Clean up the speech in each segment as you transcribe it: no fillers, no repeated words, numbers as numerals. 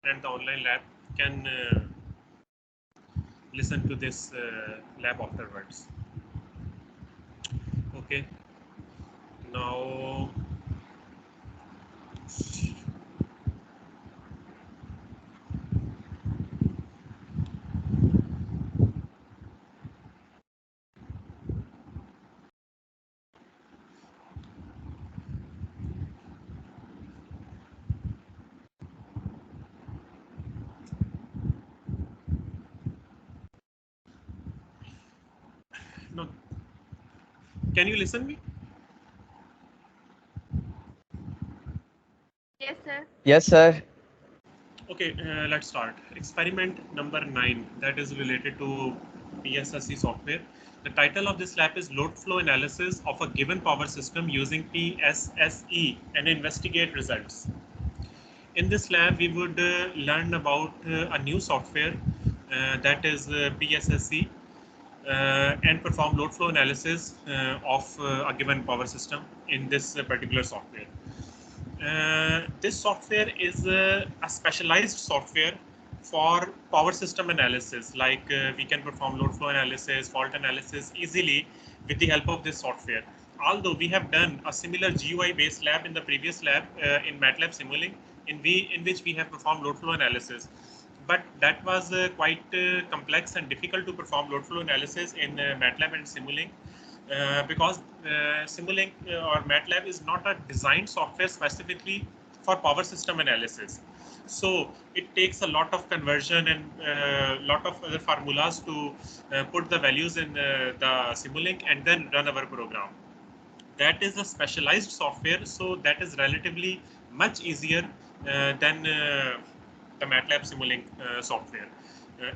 and the online lab can listen to this lab afterwards. Okay, now no, can you listen me? Yes, sir. Yes, sir. Okay, let's start. Experiment number 9, that is related to Psse software. The title of this lab is Load Flow Analysis of a Given Power System using Psse and investigate results. In this lab, we would learn about a new software that is Psse and perform load flow analysis of a given power system in this particular software. This software is a specialized software for power system analysis. Like we can perform load flow analysis, fault analysis easily with the help of this software. Although we have done a similar GUI-based lab in the previous lab in MATLAB Simulink, in which we have performed load flow analysis. But that was quite complex and difficult to perform load flow analysis in MATLAB and Simulink. Because Simulink or MATLAB is not a designed software specifically for power system analysis. So it takes a lot of conversion and a lot of other formulas to put the values in the Simulink and then run our program. That is a specialized software, so that is relatively much easier than the MATLAB Simulink software.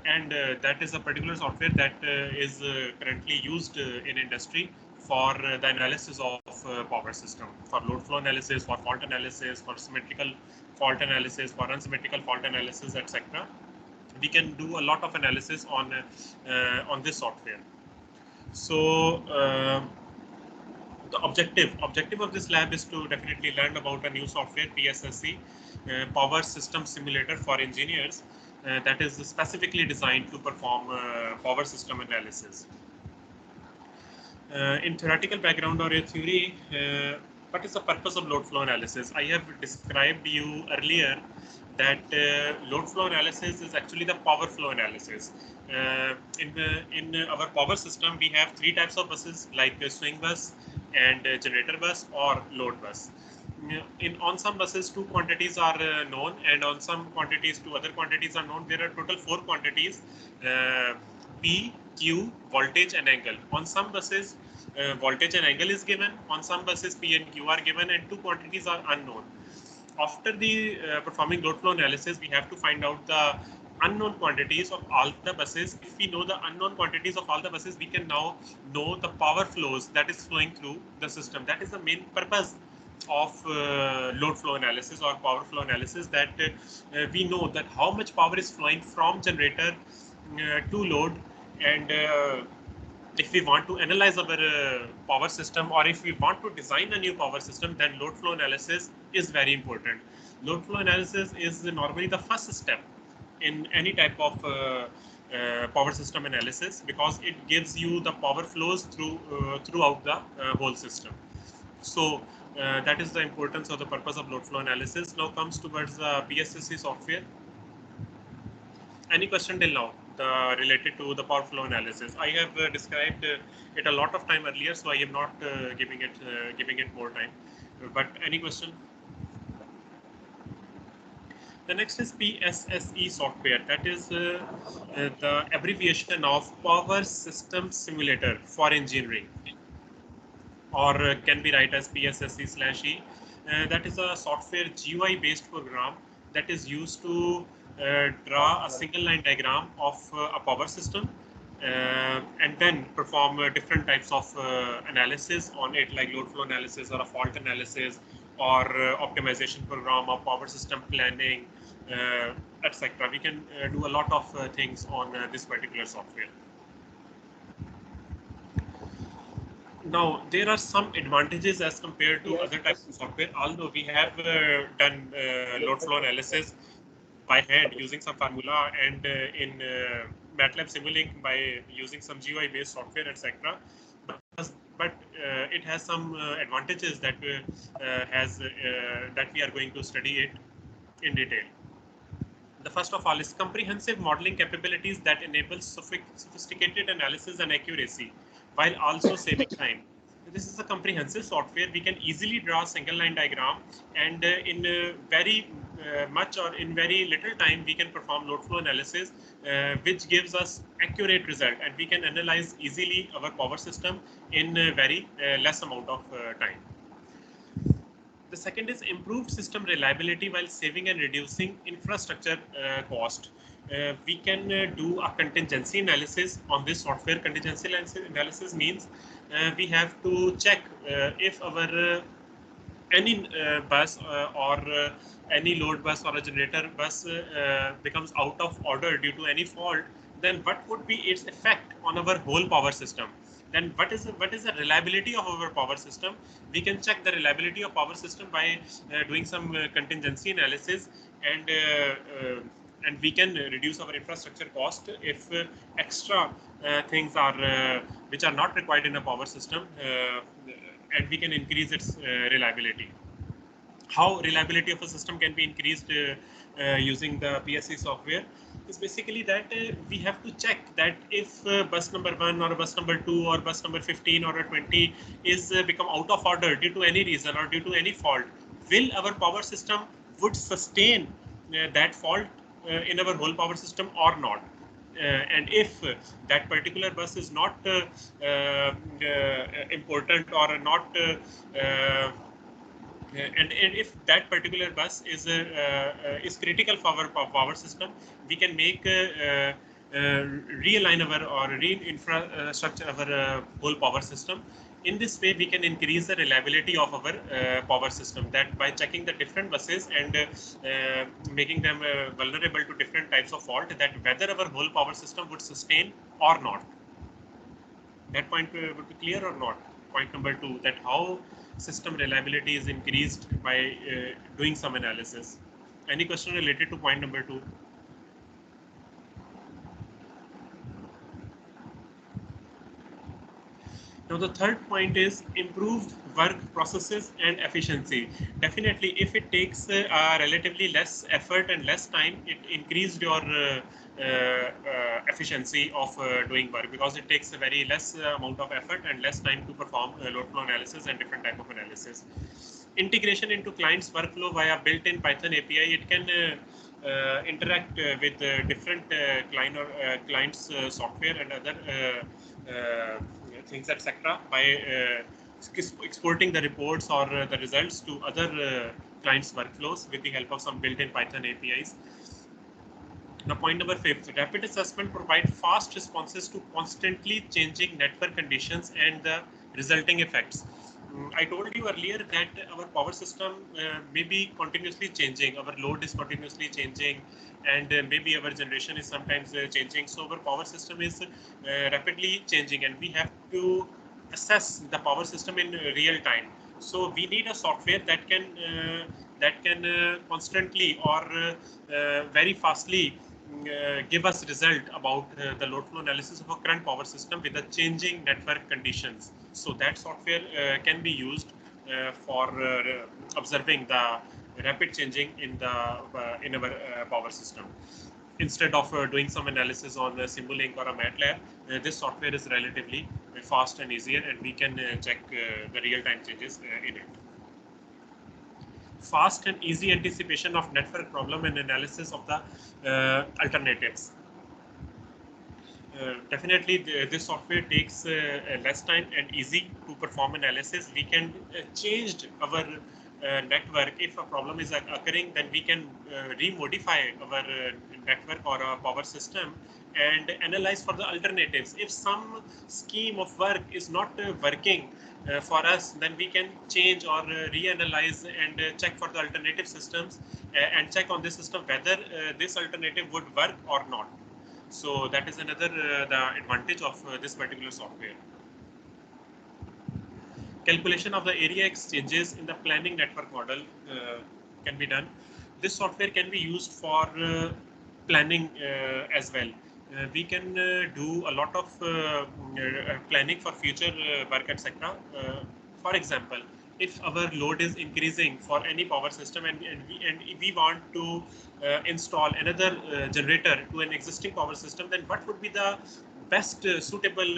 And that is a particular software that is currently used in industry for the analysis of power system, for load flow analysis, for fault analysis, for symmetrical fault analysis, for unsymmetrical fault analysis, etc. We can do a lot of analysis on this software. So the objective of this lab is to definitely learn about a new software, Psse, Power System Simulator for engineers, that is specifically designed to perform power system analysis. In theoretical background or a theory, what is the purpose of load flow analysis? I have described you earlier that load flow analysis is actually the power flow analysis. In our power system, we have 3 types of buses, like swing bus and generator bus or load bus. On some buses, 2 quantities are known, and on some quantities, 2 other quantities are known. There are total 4 quantities: P, Q, voltage, and angle. On some buses, voltage and angle is given. On some buses, P and Q are given, and 2 quantities are unknown. After the performing load flow analysis, we have to find out the unknown quantities of all the buses. If we know the unknown quantities of all the buses, we can now know the power flows that is flowing through the system. That is the main purpose of load flow analysis or power flow analysis, that we know that how much power is flowing from generator to load. And if we want to analyze our power system, or if we want to design a new power system, then load flow analysis is very important. Load flow analysis is normally the first step in any type of power system analysis, because it gives you the power flows throughout the whole system. So that is the importance of the purpose of load flow analysis. Now comes towards the Psse software. Any question till now related to the power flow analysis? I have described it a lot of time earlier, so I am not giving it more time. But any question? The next is Psse software. That is the abbreviation of Power System Simulator for Engineering, or can be write as Psse/E. That is a software GUI-based program that is used to draw a single line diagram of a power system and then perform different types of analysis on it, like load flow analysis or a fault analysis or optimization program or power system planning, etc. We can do a lot of things on this particular software. Now, there are some advantages as compared to other types of software. Although we have done load flow analysis by hand using some formula, and in MATLAB Simulink by using some GUI-based software, etc. But it has some advantages that that we are going to study it in detail. The first of all is comprehensive modeling capabilities that enable sophisticated analysis and accuracy while also saving time. This is a comprehensive software. We can easily draw a single line diagram, and in very much or in very little time we can perform load flow analysis, which gives us accurate result, and we can analyze easily our power system in very less amount of time. The second is improved system reliability while saving and reducing infrastructure cost. We can do a contingency analysis on this software. Contingency analysis means we have to check if our any bus or any load bus or a generator bus becomes out of order due to any fault, then what would be its effect on our whole power system? Then what is the reliability of our power system? We can check the reliability of power system by doing some contingency analysis, and we can reduce our infrastructure cost if extra things are which are not required in a power system, and we can increase its reliability. How reliability of a system can be increased using the Psse software is basically that we have to check that if bus number 1 or bus number 2 or bus number 15 or 20 is become out of order due to any reason or due to any fault, will our power system would sustain that fault in our whole power system or not? And if that particular bus is not important or not and if that particular bus is critical for our power system, we can make realign our or re-infrastructure our whole power system. In this way, we can increase the reliability of our power system, that by checking the different buses and making them vulnerable to different types of fault, that whether our whole power system would sustain or not. That point would be clear or not? Point number 2, that how system reliability is increased by doing some analysis. Any question related to point number 2? Now, the third point is improved work processes and efficiency. Definitely, if it takes relatively less effort and less time, it increased your efficiency of doing work, because it takes a very less amount of effort and less time to perform load flow analysis and different type of analysis. Integration into client's workflow via built-in Python API. It can interact with different clients software and other things, etc., by exporting the reports or the results to other clients' workflows with the help of some built-in Python APIs. Now, point number 5, rapid assessment provide fast responses to constantly changing network conditions and the resulting effects. I told you earlier that our power system may be continuously changing. Our load is continuously changing, and maybe our generation is sometimes changing. So our power system is rapidly changing, and we have to assess the power system in real time. So we need a software that can constantly or very fastly give us result about the load flow analysis of a current power system with the changing network conditions. So that software can be used for observing the rapid changing in our power system. Instead of doing some analysis on Simulink or a MATLAB, this software is relatively fast and easier, and we can check the real-time changes in it. Fast and easy anticipation of network problem and analysis of the alternatives. Definitely, this software takes less time and easy to perform analysis. We can change our network. If a problem is occurring, then we can remodify our network or our power system and analyze for the alternatives. If some scheme of work is not working for us, then we can change or reanalyze and check for the alternative systems and check on this system whether this alternative would work or not. So that is another the advantage of this particular software. Calculation of the area exchanges in the planning network model can be done. this software can be used for planning as well. We can do a lot of planning for future work, etc. For example, if our load is increasing for any power system, and we want to install another generator to an existing power system, then what would be the best suitable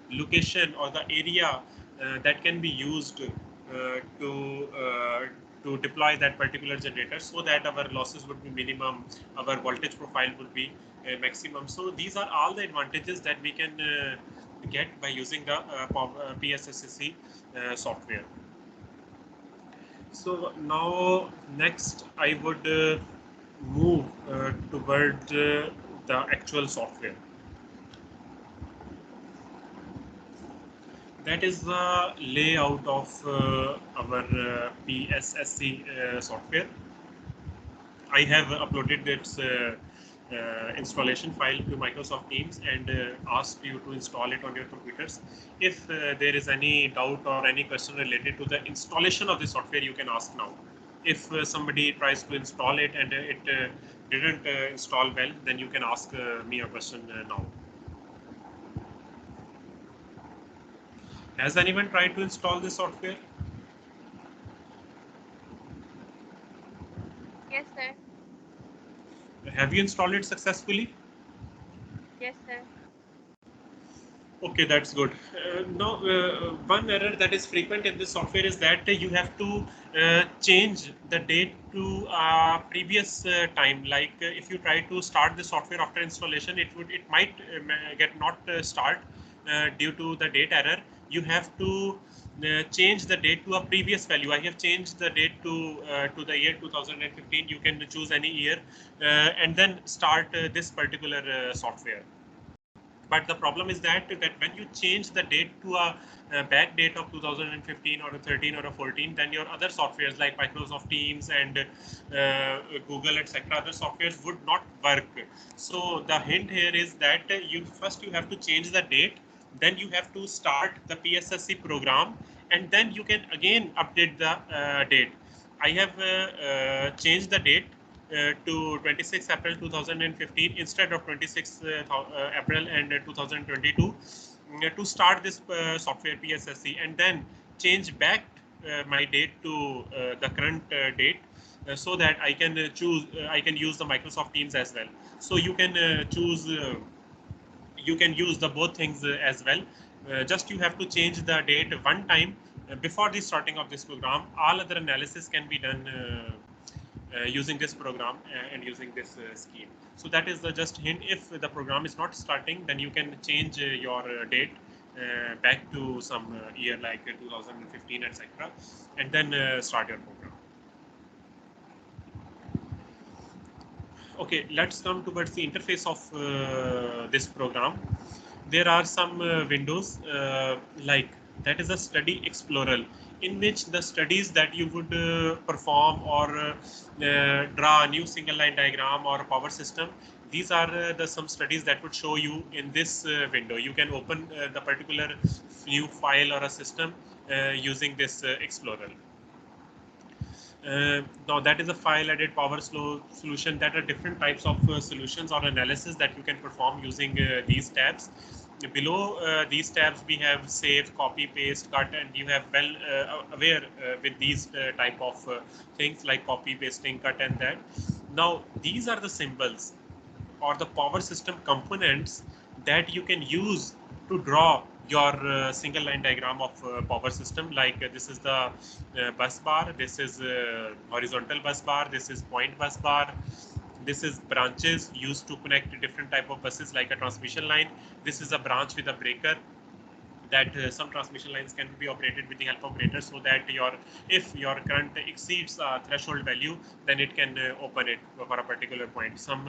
location or the area that can be used to deploy that particular generator, so that our losses would be minimum, our voltage profile would be maximum. So these are all the advantages that we can get by using the PSSC software. So now next I would move toward the actual software. That is the layout of our PSSC software. I have uploaded its installation file to Microsoft Teams and asked you to install it on your computers. If there is any doubt or any question related to the installation of the software, you can ask now. If somebody tries to install it and it didn't install well, then you can ask me a question now. Has anyone tried to install this software? Yes, sir. Have you installed it successfully? Yes, sir. Okay, that's good. Now, one error that is frequent in this software is that you have to change the date to a previous time. Like if you try to start the software after installation, it might get not start due to the date error. You have to change the date to a previous value. I have changed the date to the year 2015. You can choose any year and then start this particular software. But the problem is that when you change the date to a back date of 2015 or a 13 or a 14, then your other softwares like Microsoft Teams and Google, etc., other softwares would not work. So the hint here is that you have to change the date, then you have to start the PSSC program, and then you can again update the date. I have changed the date to 26 April 2015 instead of 26 April and 2022 to start this software PSSC, and then change back my date to the current date so that I can choose I can use the Microsoft Teams as well. So you can choose you can use the both things as well. Just you have to change the date one time before the starting of this program. All other analysis can be done using this program and using this scheme. So that is the just hint. If the program is not starting, then you can change your date back to some year like 2015, etc., and then start your program. Okay, let's come towards the interface of this program. There are some windows like that is a study explorer, in which the studies that you would perform or draw a new single line diagram or power system, these are some studies that would show you in this window. You can open the particular new file or a system using this explorer. Now that is a file edit power flow solution. That are different types of solutions or analysis that you can perform using these tabs. Below these tabs we have save, copy, paste, cut, and you have well aware with these type of things like copy, pasting, cut, and that. Now these are the symbols or the power system components that you can use to draw your single line diagram of power system. Like this is the bus bar, this is horizontal bus bar, this is point bus bar, this is branches used to connect different type of buses like a transmission line. This is a branch with a breaker, that some transmission lines can be operated with the help of breakers, so that if your current exceeds a threshold value, then it can open it for a particular point. Some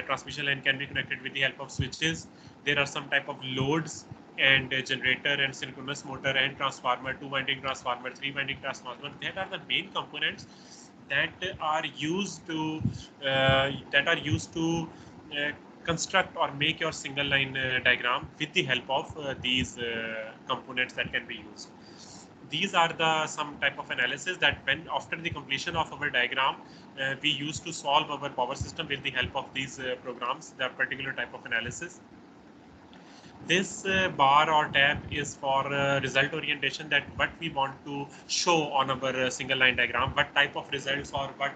transmission line can be connected with the help of switches. There are some type of loads and generator and synchronous motor and transformer, 2-winding transformer, 3-winding transformer. That are the main components that are used to construct or make your single line diagram with the help of these components that can be used. these are the some type of analysis that when after the completion of our diagram, we used to solve our power system with the help of these programs, that particular type of analysis. This bar or tab is for result orientation, that what we want to show on our single line diagram, what type of results or what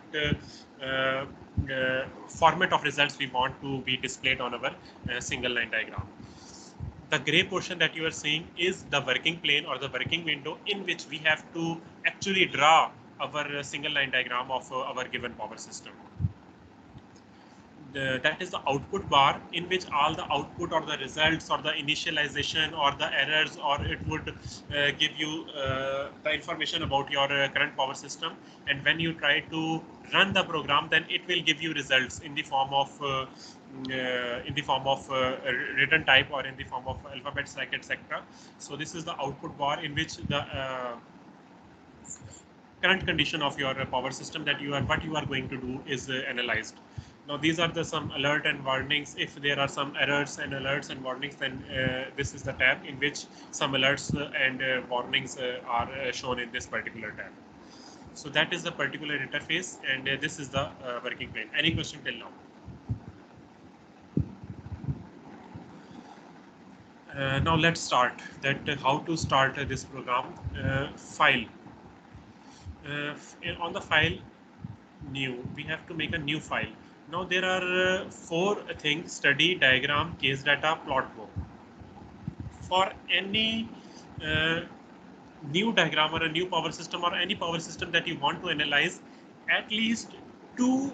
format of results we want to be displayed on our single line diagram. The gray portion that you are seeing is the working plane or the working window in which we have to actually draw our single line diagram of our given power system. That is the output bar, in which all the output or the results or the initialization or the errors, or it would give you the information about your current power system. And when you try to run the program, then it will give you results in the form of written type or in the form of alphabets, like etc. So this is the output bar in which the current condition of your power system, that what you are going to do is analyzed. Now these are the some alert and warnings. If there are some errors and alerts and warnings, then this is the tab in which some alerts and warnings are shown in this particular tab. So that is the particular interface, and this is the working plane. Any question till now? Now let's start that how to start this program. File. On the file, new, we have to make a new file. Now there are four things: study, diagram, case data, plot book. For any new diagram or a new power system or any power system that you want to analyze, at least two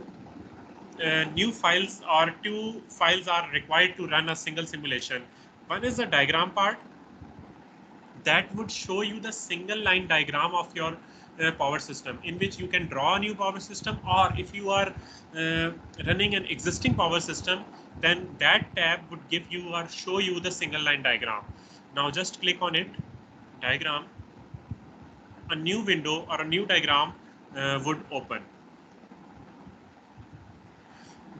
new files or two files are required to run a single simulation. One is the diagram part, that would show you the single line diagram of your power system, in which you can draw a new power system, or if you are running an existing power system, then that tab would give you or show you the single line diagram. Now just click on it, diagram, a new window or a new diagram would open.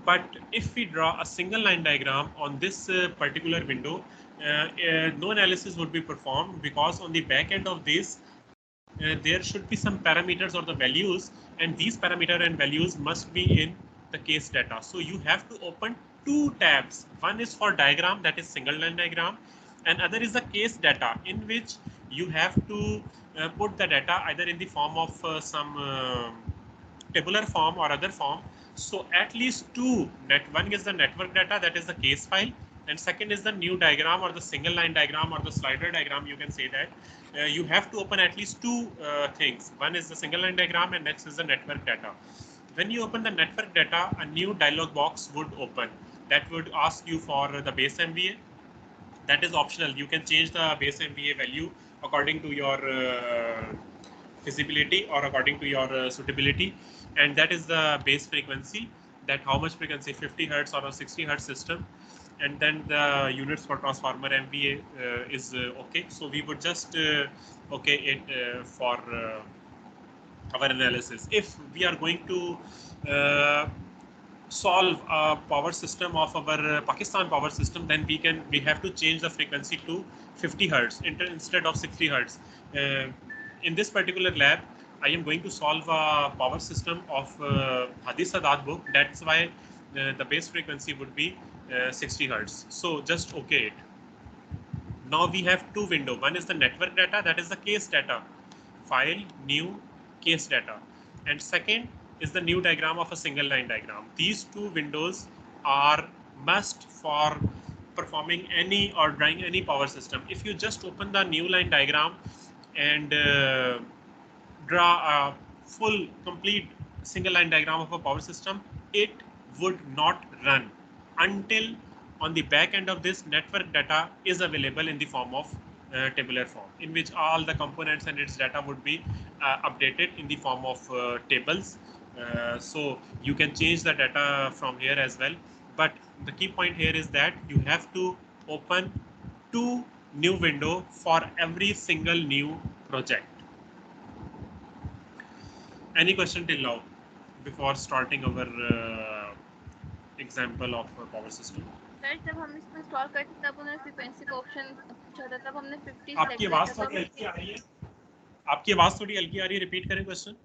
But if we draw a single line diagram on this particular window, no analysis would be performed, because on the back end of this, there should be some parameters or the values, and these parameter and values must be in the case data. So you have to open two tabs. One is for diagram, that is single line diagram, and other is the case data, in which you have to put the data either in the form of some tabular form or other form. So at least two, one is the network data, that is the case file, and second is the new diagram or the single line diagram or the slider diagram, you can say that. You have to open at least two things. One is the single line diagram, and next is the network data. When you open the network data, a new dialog box would open that would ask you for the base MVA. That is optional. You can change the base MVA value according to your feasibility or according to your suitability, and that is the base frequency, that how much frequency, 50 hertz or a 60 hertz system. And then the units for transformer MVA is okay. So we would just okay it for our analysis. If we are going to solve a power system of our Pakistan power system, then we have to change the frequency to 50 hertz instead of 60 hertz. In this particular lab, I am going to solve a power system of Hadith Sadat book. That's why the base frequency would be 60 hertz. So just okay it. Now we have two windows. One is the network data, that is the case data, file, new, case data. And second is the new diagram of a single line diagram. These two windows are must for performing any or drawing any power system. If you just open the new line diagram and draw a full complete single line diagram of a power system, it would not run until on the back end of this network data is available in the form of tabular form, in which all the components and its data would be updated in the form of tables. So you can change the data from here as well. But the key point here is that you have to open two new window for every single new project. Any question till now before starting our example of power system? Sir जब हम इसको install करते तब उन्होंने frequency का option पूछा था, तब हमने 50 आपकी सेलेक्ट किया आवाज था, थोड़ी तब हल्की आ रही है। आपकी आवाज थोड़ी हल्की आ रही है, रिपीट करें क्वेश्चन।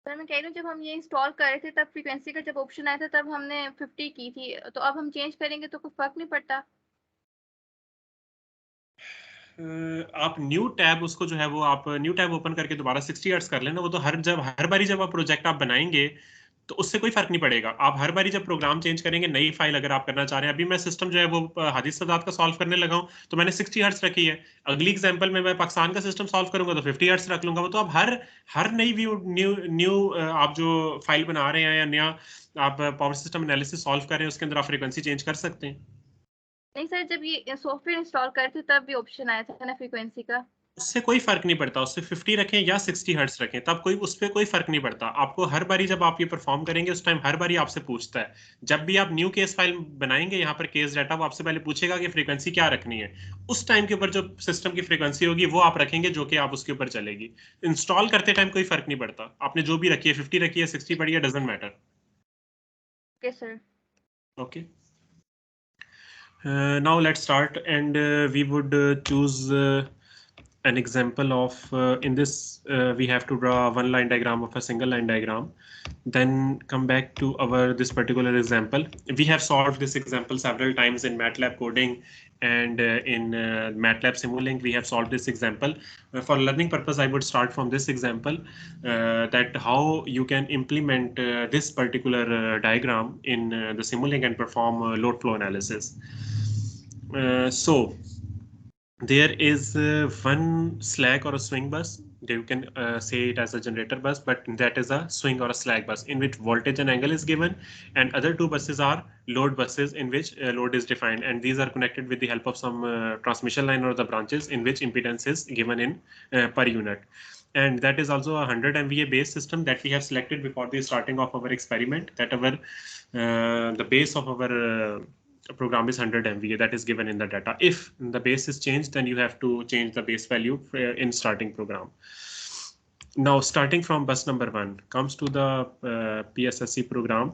सर मैं कह रही हूँ जब हम ये इंस्टॉल कर रहे थे तब फ्रीक्वेंसी का जब ऑप्शन आया था तब हमने 50 की थी, तो अब हम चेंज करेंगे तो कोई फर्क नहीं पड़ता। आप न्यू टैब उसको जो है वो आप न्यू टैब ओपन करके दोबारा 60 हर्ट्ज कर लेना। वो तो हर बारी जब आप प्रोजेक्ट आप बनाएंगे तो उससे कोई फर्क नहीं पड़ेगा। आप हर बारी जब प्रोग्राम चेंज करेंगे, नई फाइल अगर आप करना चाह रहे हैं, अभी मैं सिस्टम जो है वो हादिस सदात का सॉल्व करने लगा हूं तो मैंने 60 हर्ट्ज रखी है। अगली एग्जांपल में मैं पाकिस्तान का सिस्टम सॉल्व करूंगा तो 50 हर्ट्ज रख लूंगा। वो तो आप हर नई व्यू न्यू न्यू आप जो फाइल बना रहे हैं या नया आप पावर सिस्टम एनालिसिस सॉल्व कर रहे हैं उसके अंदर आप फ्रीक्वेंसी चेंज कर सकते हैं। नहीं सर, जब ये सॉफ्टवेयर इंस्टॉल कर थे तब भी ऑप्शन आया था ना फ्रीक्वेंसी का। उससे कोई फर्क नहीं पड़ता, उससे 50 रखें या 60 हर्ट्ज रखें, तब कोई उस पर कोई फर्क नहीं पड़ता। आपको हर बारी जब आप ये परफॉर्म करेंगे उस टाइम हर बारी आपसे पूछता है, जब भी आप न्यू केस फाइल बनाएंगे यहाँ पर केस डाटा, वो आपसे पहले पूछेगा कि फ्रीक्वेंसी क्या रखनी है। उस टाइम के ऊपर जो सिस्टम की फ्रीक्वेंसी होगी वो आप रखेंगे, जो कि आप उसके ऊपर चलेगी। इंस्टॉल करते टाइम कोई फर्क नहीं पड़ता, आपने जो भी रखी है 50 रखी है 60 पड़ी है, doesn't matter. Okay sir. Okay, now let's start, and we would choose an example of in this we have to draw one line diagram of a single line diagram, then come back to our this particular example. We have solved this example several times in MATLAB coding and in MATLAB Simulink. We have solved this example. For learning purpose, I would start from this example, that how you can implement this particular diagram in the Simulink and perform load flow analysis. So there is one slack or a swing bus. You can say it as a generator bus, but that is a swing or a slack bus in which voltage and angle is given, and other two buses are load buses in which load is defined, and these are connected with the help of some transmission line or the branches in which impedance is given in per unit. And that is also a 100 MVA base system that we have selected before the starting of our experiment, that our the base of our program is 100 MVA, that is given in the data. If the base is changed, then you have to change the base value in starting program. Now, starting from bus number 1 comes to the PSSC program.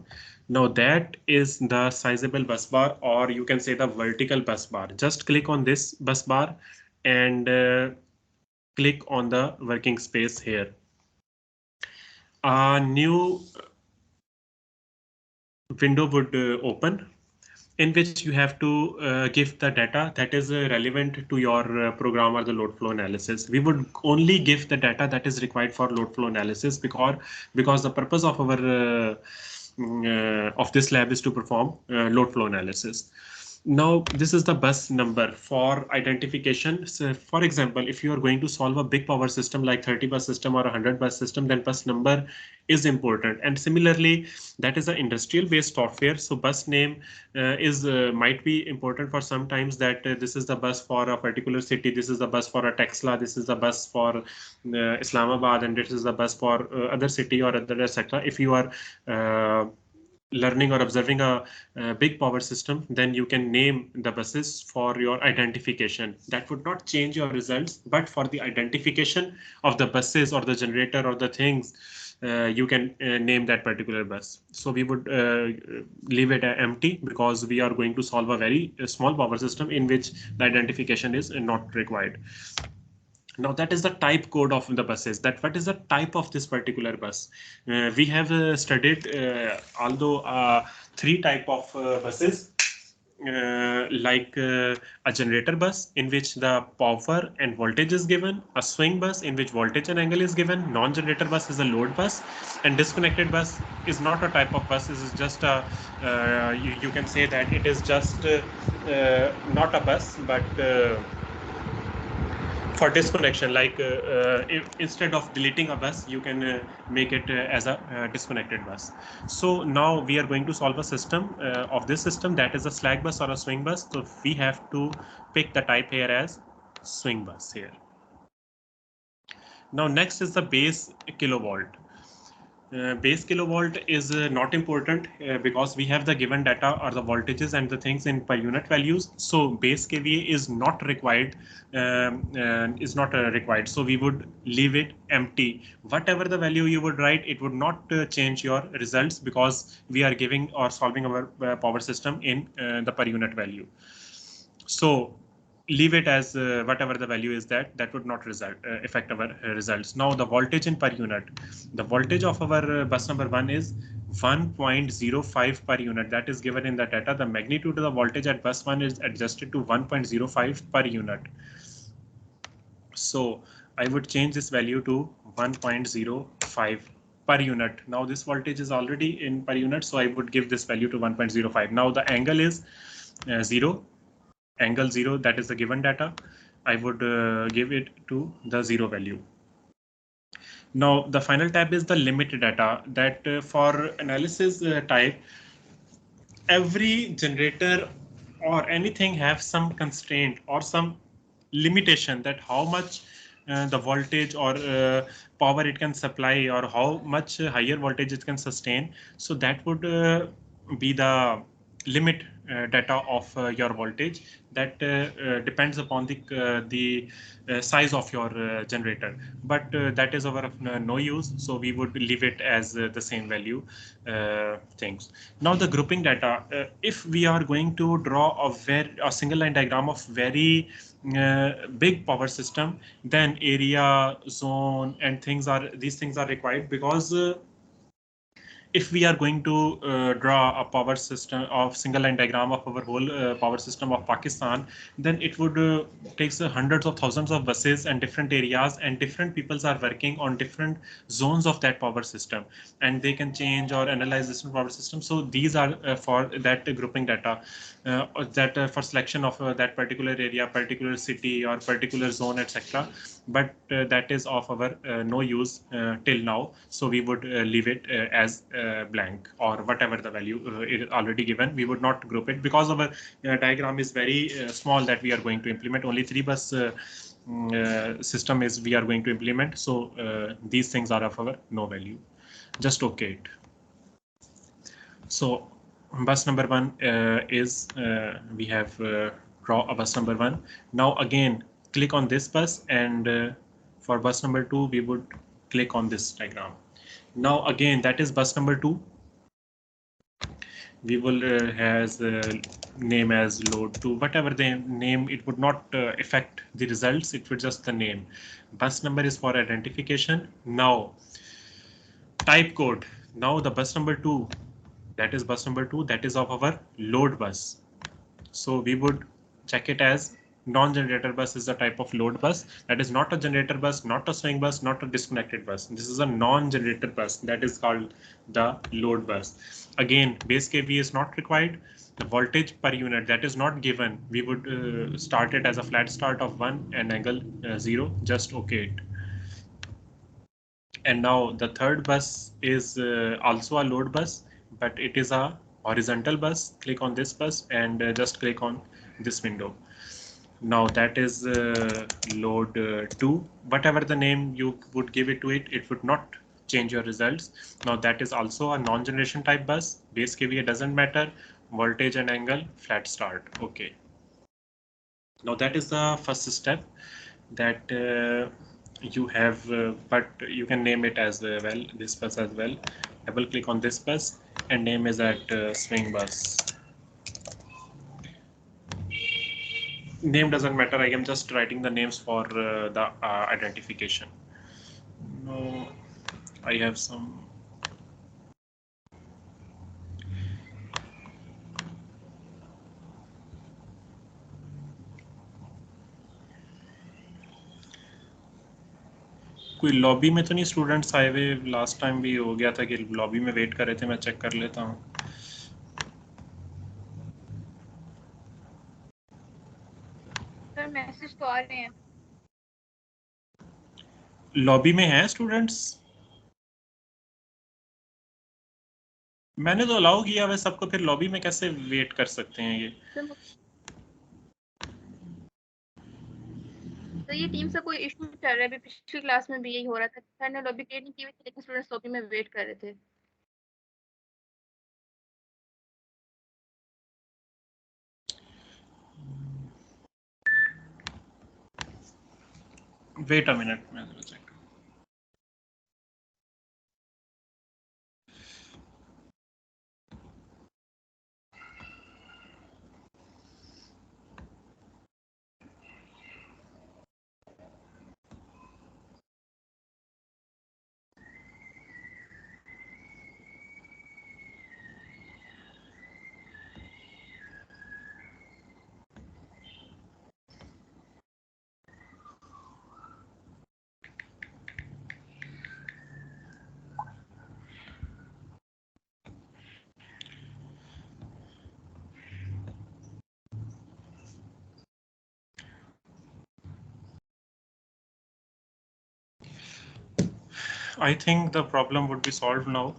Now that is the sizable bus bar, or you can say the vertical bus bar. Just click on this bus bar and click on the working space here. A new window would open, in which you have to give the data that is relevant to your program or the load flow analysis. We would only give the data that is required for load flow analysis, because the purpose of our of this lab is to perform load flow analysis. Now, this is the bus number for identification. So, for example, if you are going to solve a big power system like 30 bus system or 100 bus system, then bus number is important. And similarly, that is an industrial based software. So bus name is might be important for sometimes, that this is the bus for a particular city, this is the bus for a Tesla, this is the bus for Islamabad, and this is the bus for other city or other, etc. If you are learning or observing a big power system, then you can name the buses for your identification. That would not change your results, but for the identification of the buses or the generator or the things, you can name that particular bus. So we would leave it empty, because we are going to solve a very small power system in which the identification is not required. Now that is the type code of the buses, that what is the type of this particular bus. We have studied although three type of buses, like a generator bus in which the power and voltage is given, a swing bus in which voltage and angle is given, non-generator bus is a load bus, and disconnected bus is not a type of bus. This is just a you can say that it is just not a bus, but for disconnection, like if instead of deleting a bus, you can make it as a disconnected bus. So now we are going to solve a system of this system, that is a slack bus or a swing bus. So we have to pick the type here as swing bus here. Now next is the base kilovolt. Base kilovolt is not important because we have the given data or the voltages and the things in per unit values. So base kVA is not required. So we would leave it empty. Whatever the value you would write, it would not change your results, because we are giving or solving our power system in the per unit value. So leave it as whatever the value is, that would not affect our results. Now the voltage in per unit, the voltage of our bus number 1 is 1.05 per unit. That is given in the data. The magnitude of the voltage at bus 1 is adjusted to 1.05 per unit. So I would change this value to 1.05 per unit. Now this voltage is already in per unit, so I would give this value to 1.05. Now the angle is 0, angle 0, that is the given data. I would give it to the 0 value. Now the final tab is the limit data, that for analysis type, every generator or anything have some constraint or some limitation, that how much the voltage or power it can supply, or how much higher voltage it can sustain. So that would be the limit data of your voltage. That depends upon the size of your generator, but that is our no use, so we would leave it as the same value things. Now the grouping data, if we are going to draw a single line diagram of very big power system, then area, zone, and these things are required, because if we are going to draw a power system of single line diagram of our whole power system of Pakistan, then it would takes hundreds of thousands of buses and different areas, and different peoples are working on different zones of that power system, and they can change or analyze this power system. So these are for that grouping data, that for selection of that particular area, particular city, or particular zone, etc. But that is of our no use till now, so we would leave it as blank, or whatever the value is already given. We would not group it, because our diagram is very small, that we are going to implement only 3 bus system is we are going to implement. So these things are of our no value. Just okay it. So bus number 1 is we have draw a bus number 1. Now again click on this bus, and for bus number 2 we would click on this diagram. Now again, that is bus number 2. We will has name as load 2, whatever the name, it would not affect the results, it would just the name. Bus number is for identification. Now type code, now the bus number 2, that is bus number 2, that is of our load bus. So we would check it as non-generator bus is the type of load bus. That is not a generator bus, not a swing bus, not a disconnected bus. This is a non-generator bus, that is called the load bus. Again, base kV is not required. The voltage per unit, that is not given. We would start it as a flat start of 1 and angle 0. Just okay it. And now the third bus is also a load bus, but it is a horizontal bus. Click on this bus, and just click on this window. Now that is load 2. Whatever the name you would give it to it, it would not change your results. Now that is also a non-generation type bus. Base kVA doesn't matter. Voltage and angle, flat start. Okay. Now that is the first step, that you have, but you can name it as well, this bus as well. Double click on this bus, and name is at swing bus. Name doesn't matter. I am just writing the names for the identification. No, I have some. कोई lobby में तो नहीं students आए हुए? Last time भी हो गया था कि लॉबी में वेट कर रहे थे. मैं चेक कर लेता हूँ. सर मैसेज तो आ रहे हैं. लॉबी में हैं स्टूडेंट्स? मैंने तो अलाउ किया हुआ सबको, फिर लॉबी में कैसे वेट कर सकते हैं ये? तो ये टीम से कोई इशू चल रहा है. अभी पिछली क्लास में भी यही हो रहा था. सर ने लॉबी क्रिएट नहीं की हुई थी, लेकिन स्टूडेंट्स लॉबी में वेट कर रहे थे. वेट अ मिनट, मैं जरा check. I think the problem would be solved now.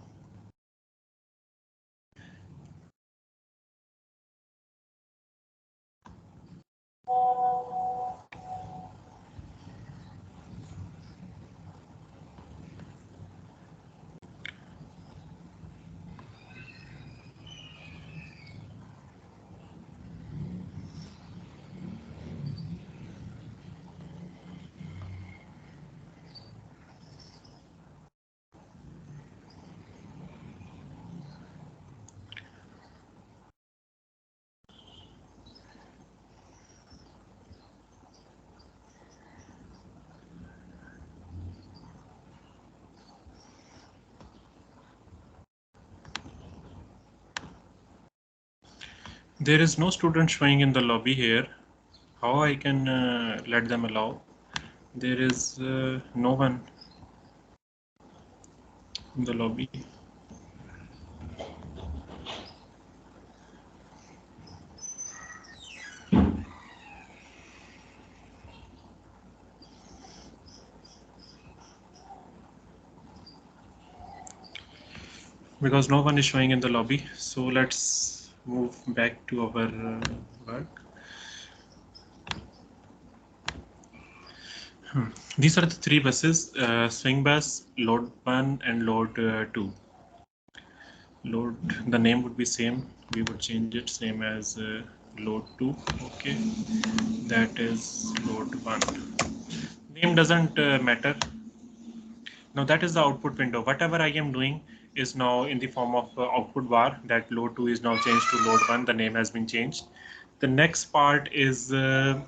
There is no student showing in the lobby here. How I can let them allow? There is no one in the lobby. Because no one is showing in the lobby. So let's move back to our work. These are the three buses, swing bus, load 1 and load 2. Load, the name would be same. We would change it same as load 2. Okay, that is load 1. Name doesn't matter. Now that is the output window. Whatever I am doing is now in the form of output bar. That load 2 is now changed to load 1. The name has been changed. The next part is the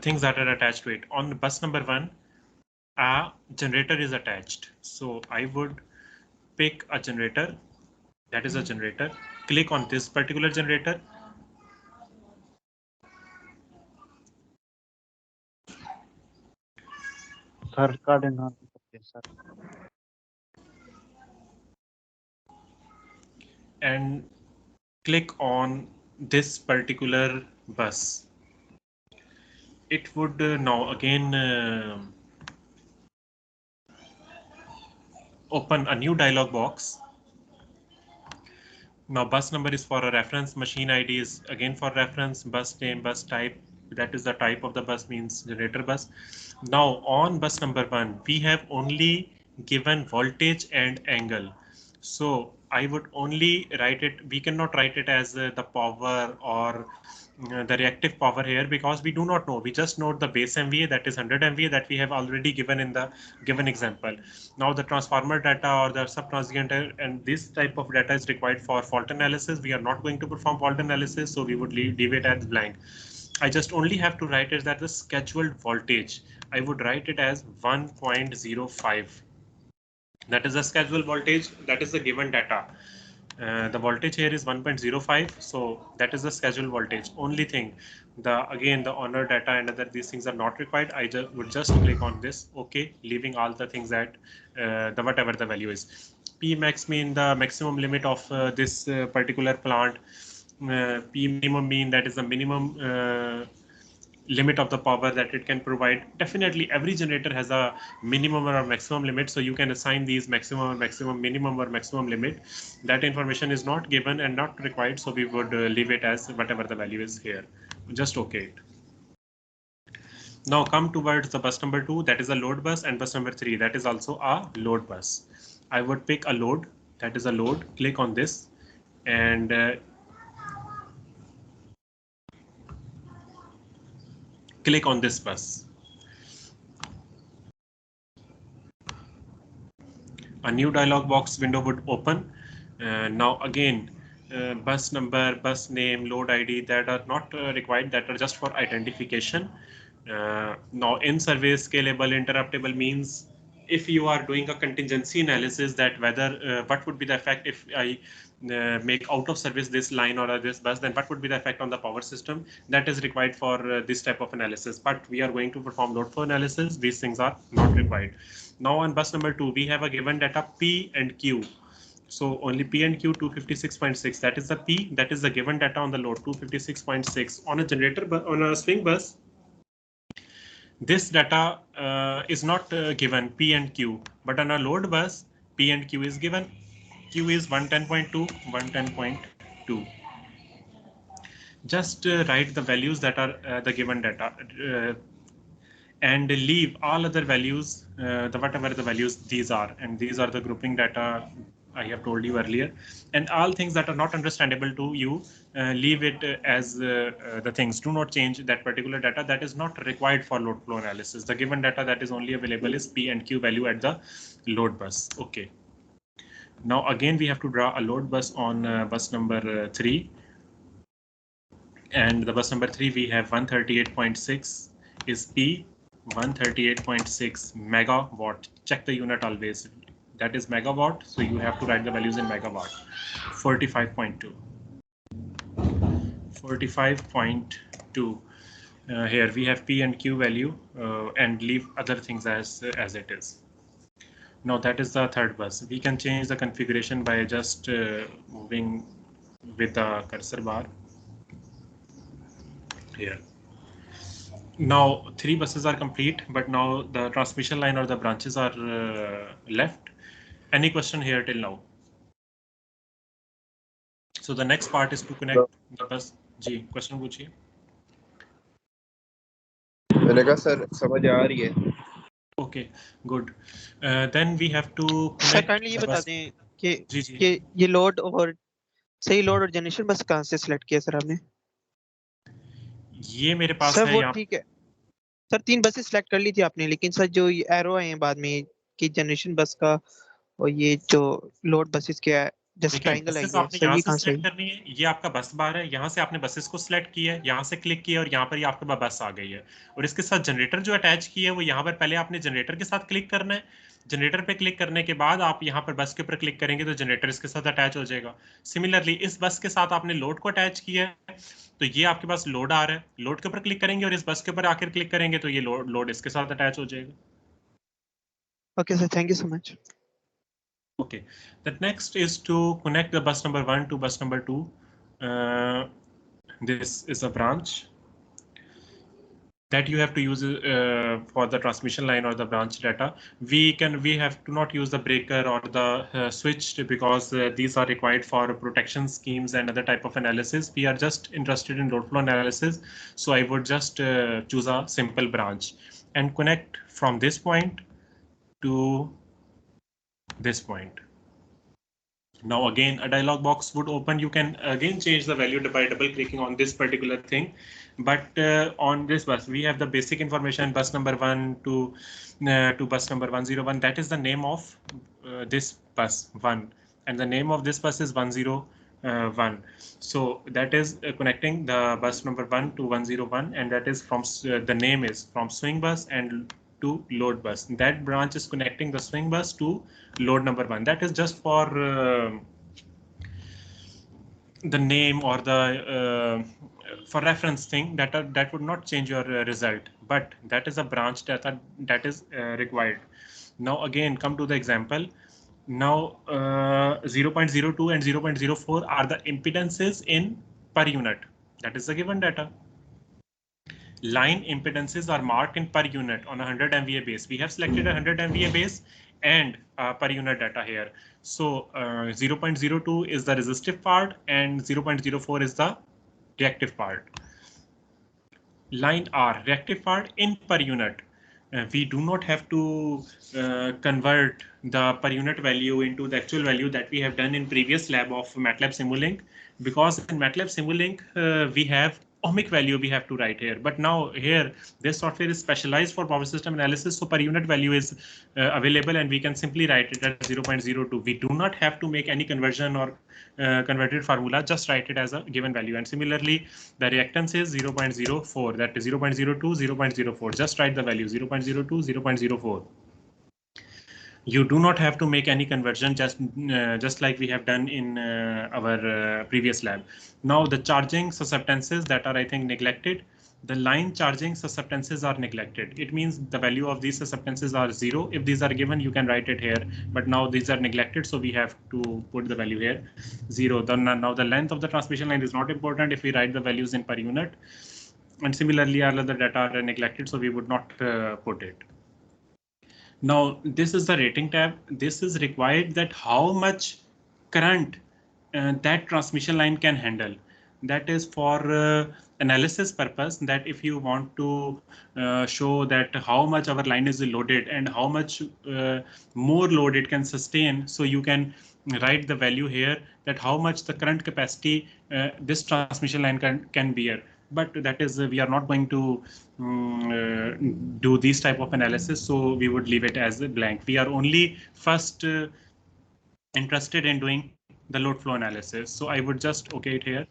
things that are attached to it. On bus number 1, a generator is attached. So I would pick a generator. That is a generator. Click on this particular generator. Third card in on sir. And click on this particular bus. It would now again open a new dialog box. Now bus number is for a reference, machine ID is again for reference, bus name, bus type, that is the type of the bus, means generator bus. Now on bus number 1, we have only given voltage and angle. So I would only write it, we cannot write it as the power or the reactive power here, because we do not know. We just know the base MVA, that is 100 MVA, that we have already given in the given example. Now the transformer data or the sub-transient and this type of data is required for fault analysis. We are not going to perform fault analysis, so we would leave it as blank. I just only have to write it that the scheduled voltage. I would write it as 1.05. That is the scheduled voltage. That is the given data. The voltage here is 1.05, so that is the scheduled voltage. Only thing, the honor data and other these things are not required. I would just click on this, okay, leaving all the things at the whatever the value is. P max mean the maximum limit of this particular plant. P minimum mean that is the minimum limit of the power that it can provide. Definitely every generator has a minimum or maximum limit, so you can assign these maximum or maximum, minimum or maximum limit. That information is not given and not required, so we would leave it as whatever the value is here. Just okay it. Now come towards the bus number 2, that is a load bus, and bus number 3, that is also a load bus. I would pick a load, that is a load, click on this, and click on this bus. A new dialog box window would open. Now again, bus number, bus name, load ID, that are not required, that are just for identification. Now in service, scalable, interruptible means if you are doing a contingency analysis, that whether what would be the effect if I make out of service this line or this bus, then what would be the effect on the power system, that is required for this type of analysis. But we are going to perform load flow analysis, these things are not required. Now on bus number 2, we have a given data P and Q. So only P and Q 256.6, that is the P, that is the given data on the load 256.6. On a generator, on a swing bus, This data is not given P and Q, but on a load bus, P and Q is given. Q is 110.2, 110.2. Just write the values that are the given data and leave all other values, whatever the values these are, and these are the grouping data I have told you earlier, and all things that are not understandable to you, leave it as the things. Do not change that particular data that is not required for load flow analysis. The given data that is only available is P and Q value at the load bus. Okay. Now again we have to draw a load bus on bus number 3. And the bus number 3 we have 138.6 is P, 138.6 megawatt. Check the unit always. That is megawatt, so you have to write the values in megawatt. 45.2. 45.2. Here we have P and Q value and leave other things as it is. Now that is the third bus. We can change the configuration by just moving with the cursor bar here. Now 3 buses are complete, but now the transmission line or the branches are left. Any question here till now? So the next part is to connect the bus. जी, question पूछिए. मैंने कहा sir समझ आ रही है. Okay, good. Then we have to connect. Sir kindly ये बता दें कि ये लोड और सही लोड और जनरेशन बस कहाँ से सिलेक्ट किया सर आपने? ये मेरे पास सर है वो यहाँ. ठीक है सर, 3 बसेस सिलेक्ट कर ली थी आपने, लेकिन सर जो ये एरो आए हैं बाद में कि जनरेशन बस का और ये जो लोड बसेस के जस्ट ट्रायंगल आई है सर, ये कहाँ से करनी है? ये आपका बस बार है, यहाँ से आपने बसेस को सिलेक्ट किया है, यहाँ से क्लिक किया और यहाँ पर ये आपके पास बस आ गई है. और इसके साथ जनरेटर जो अटैच किया है वो यहाँ पर पहले आपने जनरेटर के साथ क्लिक करना है. जनरेटर पे क्लिक करने के बाद आप यहाँ पर बस के ऊपर क्लिक करेंगे तो जनरेटर इसके साथ अटैच हो जाएगा. सिमिलरली इस बस के साथ आपने लोड को अटैच किया है, तो ये आपके पास लोड आ रहा है. लोड के ऊपर क्लिक करेंगे और इस बस के ऊपर आकर क्लिक करेंगे तो ये लोड इसके साथ अटैच हो जाएगा. Okay sir, thank you so much. Okay, the next is to connect the bus number 1 to bus number 2. This is a branch that you have to use for the transmission line or the branch data. We have to not use the breaker or the switch because these are required for protection schemes and other type of analysis. We are just interested in load flow analysis, so I would just choose a simple branch and connect from this point to this point. Now again a dialog box would open. You can again change the value by double clicking on this particular thing, but on this bus we have the basic information, bus number 1 to bus number 101. That is the name of this bus 1, and the name of this bus is 101. So that is connecting the bus number 1 to 101, and that is from the name is from swing bus and to load bus. That branch is connecting the swing bus to load number 1. That is just for the name or the for reference thing. That would not change your result, but that is a branch data that is required. Now again come to the example. Now 0.02 and 0.04 are the impedances in per unit. That is the given data. Line impedances are marked in per unit on a 100 MVA base. We have selected a 100 MVA base and per unit data here. So 0.02 is the resistive part and 0.04 is the reactive part. Line R, reactive part in per unit. We do not have to convert the per unit value into the actual value that we have done in previous lab of MATLAB Simulink, because in MATLAB Simulink we have ohmic value we have to write here, but now here this software is specialized for power system analysis, so per unit value is available and we can simply write it at 0.02. We do not have to make any conversion or converted formula, just write it as a given value. And similarly the reactance is 0.04, that is 0.02, 0.04, just write the value 0.02, 0.04. You do not have to make any conversion, just like we have done in our previous lab. Now the charging susceptances that are, I think, neglected. The line charging susceptances are neglected. It means the value of these susceptances are 0. If these are given, you can write it here, but now these are neglected, so we have to put the value here 0. Now the length of the transmission line is not important if we write the values in per unit. And similarly, all other data are neglected, so we would not put it. Now, this is the rating tab. This is required that how much current that transmission line can handle. That is for analysis purpose, that if you want to show that how much our line is loaded and how much more load it can sustain, so you can write the value here that how much the current capacity this transmission line can bear. But that is we are not going to do these type of analysis, so we would leave it as a blank. We are only first interested in doing the load flow analysis, so I would just okay it here.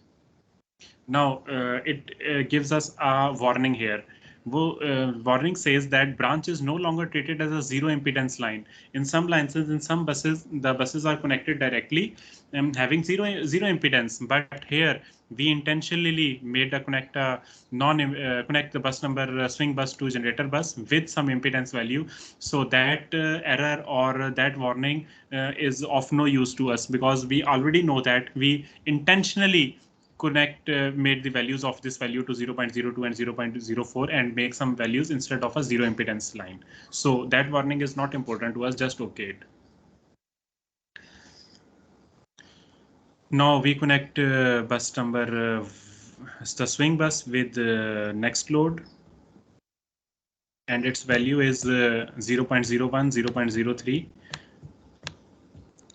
Now it gives us a warning here. Warning says that branch is no longer treated as a zero impedance line. In some lines, in some buses, the buses are connected directly, having zero impedance. But here we intentionally made a connect the bus number swing bus to generator bus with some impedance value. So that error or that warning is of no use to us, because we already know that we intentionally made the values of this value to 0.02 and 0.04 and make some values instead of a zero impedance line. So that warning is not important to us, just okay it. Now we connect bus number, the swing bus with next load, and its value is 0.01, 0.03,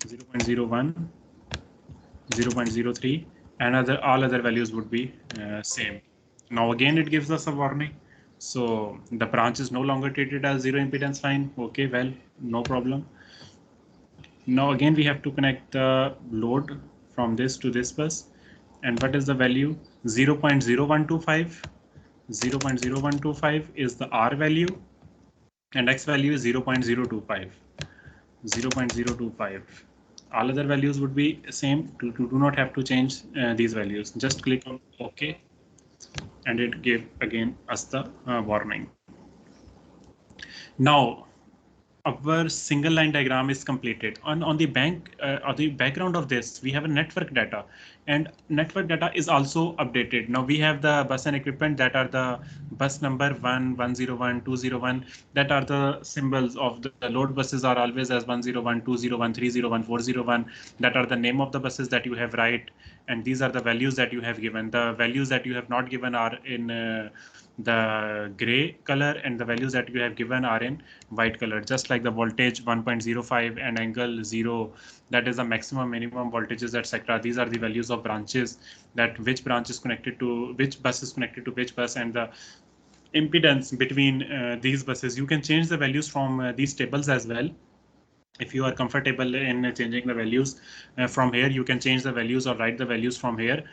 0.01, 0.03, and all other values would be same. Now again it gives us a warning. So the branch is no longer treated as zero impedance line. Okay, well, no problem. Now again we have to connect the load from this to this bus. And what is the value? 0.0125. 0.0125 is the R value, and X value is 0.025. 0.025. All other values would be same. Do not have to change these values. Just click on OK, and it gave again us the warning. Now our single line diagram is completed. On the background of this, we have a network data, and network data is also updated. Now we have the bus and equipment that are the bus number 1, 101, 201. That are the symbols of the load buses are always as 101, 201, 301, 401. That are the name of the buses that you have right, and these are the values that you have given. The values that you have not given are in the gray color, and the values that you have given are in white color. Just like the voltage 1.05 and angle 0, that is the maximum minimum voltages, etc. These are the values of branches, that which branch is connected to which bus is connected to which bus, and the impedance between these buses. You can change the values from these tables as well. If you are comfortable in changing the values from here, you can change the values or write the values from here.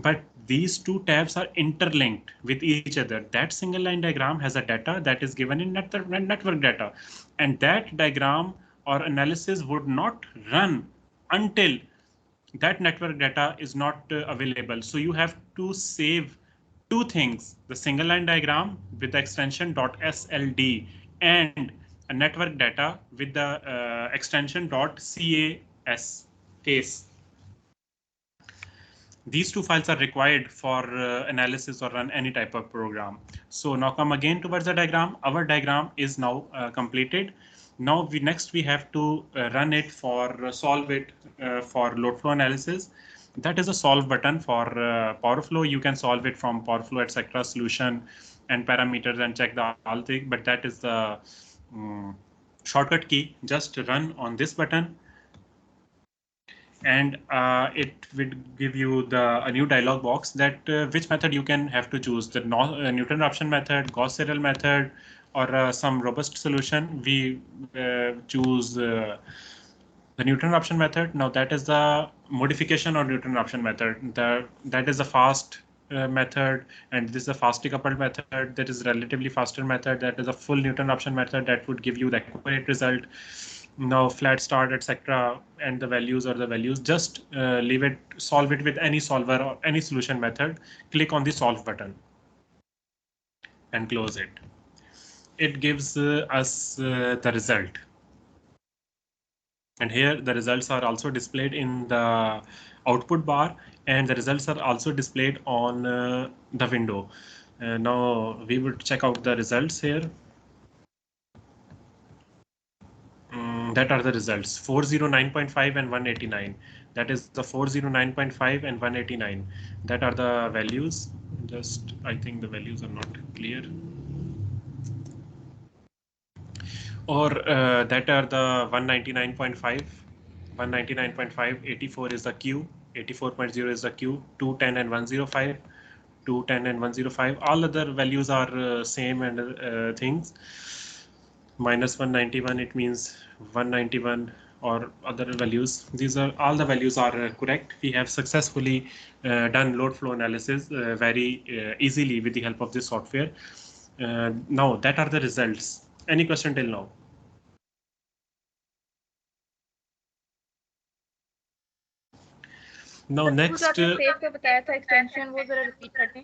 But these two tabs are interlinked with each other. That single line diagram has a data that is given in network data, and that diagram or analysis would not run until that network data is not available. So you have to save two things: the single line diagram with the extension .sld, and a network data with the extension .cas case. These two files are required for analysis or run any type of program. So now come again towards the diagram. Our diagram is now completed. Now next we have to run it for solve it for load flow analysis. That is a solve button for power flow. You can solve it from power flow, etc. solution and parameters and check the all thing. But that is the shortcut key. Just run on this button, and it will give you a new dialog box that which method you can have to choose, the Newton option method, Gauss serial method, or some robust solution. We choose the Newton option method. Now that is the modification or Newton option method. That is a fast method, and this is a fast decoupled method. That is relatively faster method. That is a full Newton option method that would give you the accurate result. Now flat start, etc., and the values are the values. Just leave it, solve it with any solver or any solution method. Click on the solve button and close it. It gives us the result. And here the results are also displayed in the output bar, and the results are also displayed on the window. Now we would check out the results here. That are the results 409.5 and 189. That is the 409.5 and 189. That are the values. Just I think the values are not clear. Or that are the 199.5, 199.5, 84 is the Q, 84.0 is the Q, 210 and 105, 210 and 105. All other values are same and things. Minus 191, it means 191 or other values. These are all the values are correct. We have successfully done load flow analysis very easily with the help of this software. Now that are the results. Any question till now? Now next, save का बताया था extension, वो जरा repeat कर दें।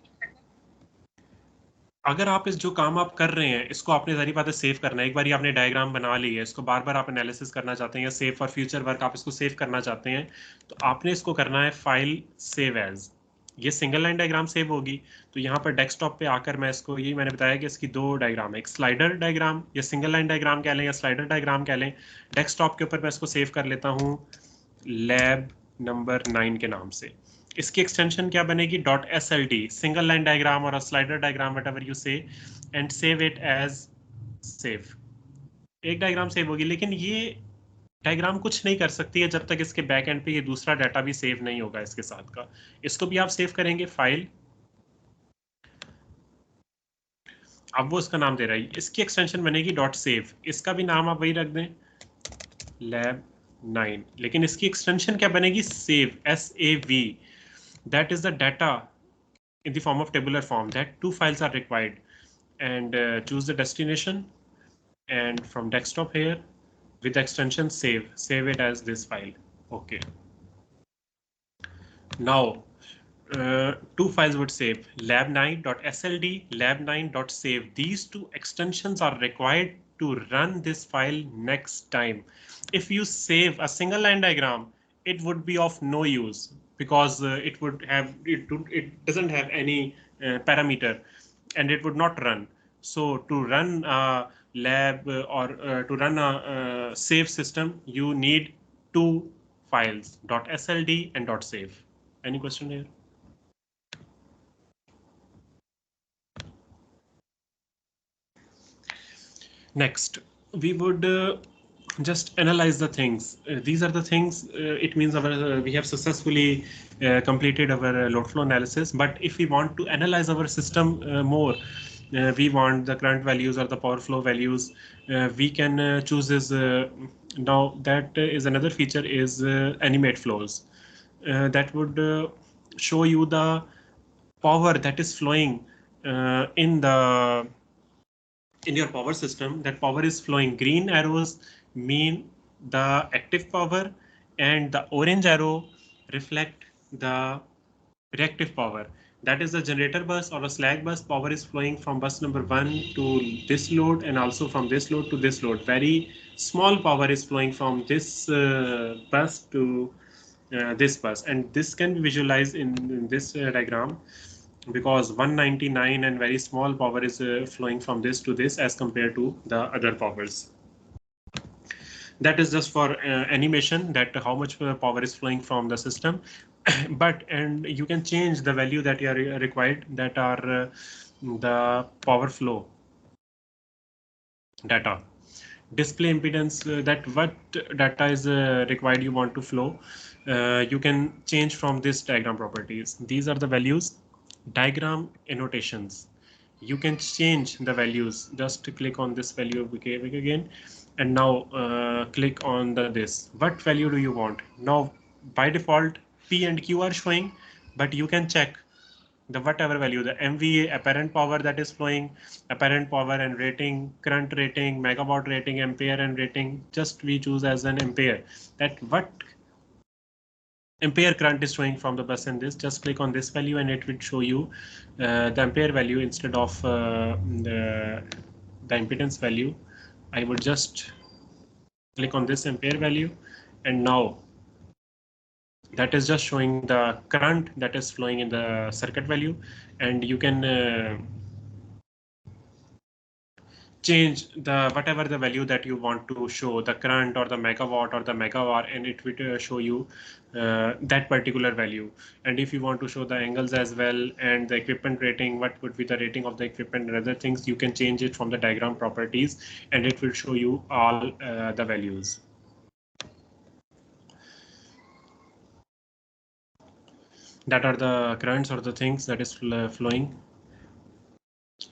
अगर आप इस जो काम आप कर रहे हैं इसको आपने जरी बात है सेव करना है। एक बार आपने डायग्राम बना ली है, इसको बार बार आप एनालिसिस करना चाहते हैं या सेव फॉर फ्यूचर वर्क आप इसको सेव करना चाहते हैं, तो आपने इसको करना है फाइल सेव एज। ये सिंगल लाइन डायग्राम सेव होगी, तो यहाँ पर डेस्कटॉप पे आकर मैं इसको, ये मैंने बताया कि इसकी दो डायग्राम है, एक स्लाइडर डायग्राम या सिंगल लाइन डायग्राम कह लें या स्लाइडर डायग्राम कह लें। डेस्कटॉप के ऊपर मैं इसको सेव कर लेता हूँ लैब नंबर 9 के नाम से। इसकी एक्सटेंशन क्या बनेगी? .sld, सिंगल लाइन डायग्राम और slider diagram whatever you say, and save it as save. एक डायग्राम सेव होगी, लेकिन ये डायग्राम कुछ नहीं कर सकती है जब तक इसके बैक एंड पे ये दूसरा डाटा भी सेव नहीं होगा इसके साथ का। इसको भी आप सेव करेंगे फाइल, अब वो इसका नाम दे रहा है, इसकी एक्सटेंशन बनेगी .save। इसका भी नाम आप वही रख दें lab 9, लेकिन इसकी एक्सटेंशन क्या बनेगी? save, SAV। that is the data in the form of tabular form. That two files are required, and choose the destination, and from desktop here with the extension save it as this file. Okay, now two files would save, lab9.sld, lab9.save. These two extensions are required to run this file next time. If you save a single line diagram, it would be of no use because it doesn't have any parameter and it would not run. So to run a lab or to run a save system, you need two files, .sld and .save. Any question here? Next, we would just analyze the things. These are the things. It means we have successfully completed our load flow analysis. But if we want to analyze our system more, we want the current values or the power flow values. We can choose this. Now that is another feature is Animate Flows. That would show you the power that is flowing in your power system. That power is flowing. Green arrows mean the active power and the orange arrow reflect the reactive power. That is the generator bus or a slack bus. Power is flowing from bus number 1 to this load and also from this load to this load. Very small power is flowing from this bus to this bus, and this can be visualized in this diagram, because 199 and very small power is flowing from this to this as compared to the other powers. That is just for animation, that how much power is flowing from the system. And you can change the value that you are required, that are the power flow data. Display impedance, that what data is required you want to flow. You can change from this diagram properties. These are the values. Diagram annotations, you can change the values. Just click on this value again, and now click on this. What value do you want? Now by default P and Q are showing, but you can check the whatever value, the MVA, apparent power that is flowing, apparent power and rating, current rating, megawatt rating, ampere and rating. Just we choose as an ampere, that what ampere current is showing from the bus in this. Just click on this value and it will show you the ampere value instead of the impedance value. I would just click on this ampere value, and now that is just showing the current that is flowing in the circuit value, and you can change the whatever the value that you want to show, the current or the megawatt or the megawatt, and it will show you that particular value. And if you want to show the angles as well and the equipment rating, what would be the rating of the equipment and other things, you can change it from the diagram properties and it will show you all the values. That are the currents or the things that is flowing.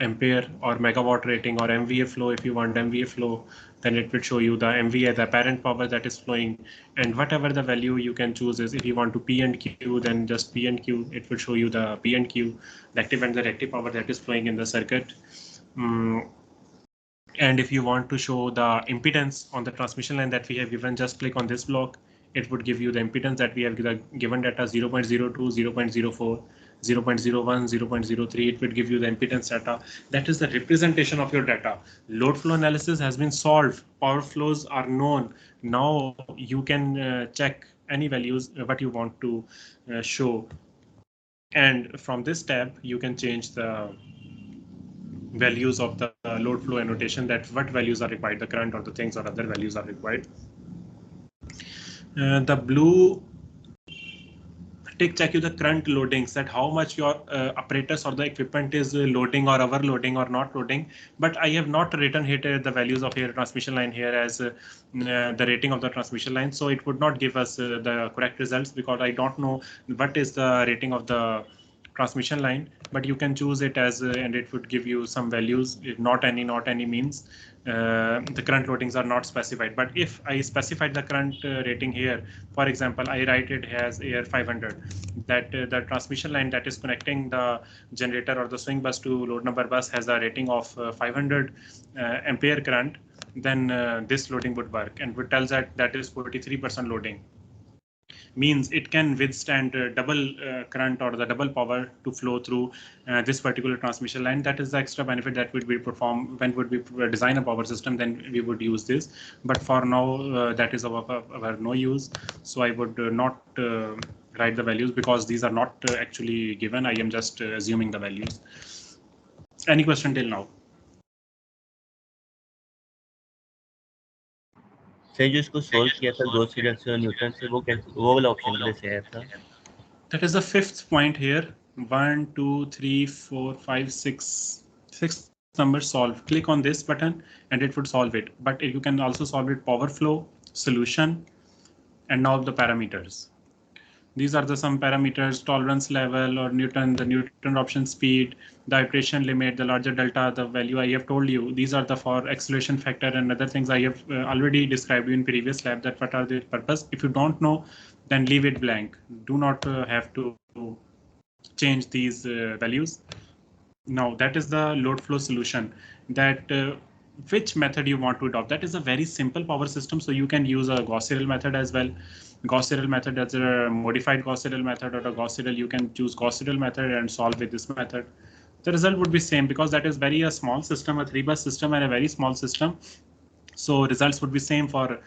Ampere or megawatt rating or MVA flow. If you want MVA flow, then it will show you the MVA, the apparent power that is flowing, and whatever the value you can choose is. If you want to P and Q, then just P and Q. It will show you the P and Q, the active and the reactive power that is flowing in the circuit. And if you want to show the impedance on the transmission line that we have given, just click on this block. It would give you the impedance that we have given data 0.02, 0.04, 0.01, 0.03. It would give you the impedance data. That is the representation of your data. Load flow analysis has been solved. Power flows are known. Now you can check any values what you want to show. And from this tab, you can change the values of the load flow annotation, that what values are required, the current or the things or other values are required. The blue tick check you the current loadings, that how much your apparatus or the equipment is loading or overloading or not loading. But I have not written here the values of your transmission line here as the rating of the transmission line, so it would not give us the correct results because I don't know what is the rating of the transmission line. But you can choose it as and it would give you some values. If not any means the current loadings are not specified. But if I specified the current rating here, for example, I write it as AR 500, that the transmission line that is connecting the generator or the swing bus to load number bus has a rating of 500 ampere current, then this loading would work, and would tell that is 43% loading. Means it can withstand double current or the double power to flow through this particular transmission line. That is the extra benefit that would be performed when would we design a power system, then we would use this. But for now, that is of no use. So I would not write the values because these are not actually given. I am just assuming the values. Any question till now? Sir जो इसको solve किया था Gauss Seidel से Newton से, वो वाला option किधर से आया था? That is the fifth point here. 1, 2, 3, 4, 5, 6. 6 numbers solve. Click on this button and it would solve it. But you can also solve it power flow, solution, and now the parameters. These are the some parameters: tolerance level or Newton, the Newton option speed, the iteration limit, the larger delta, the value I have told you. These are the for acceleration factor and other things I have already described in previous lab, that what are the purpose. If you don't know, then leave it blank. Do not have to change these values. Now that is the load flow solution, that which method you want to adopt. That is a very simple power system, so you can use a Gauss serial method as well. Gauss serial method as a modified Gauss serial method, or a Gauss serial, you can choose Gauss serial method and solve with this method. The result would be same because that is very a small system, a 3-bus system and a very small system. So results would be same for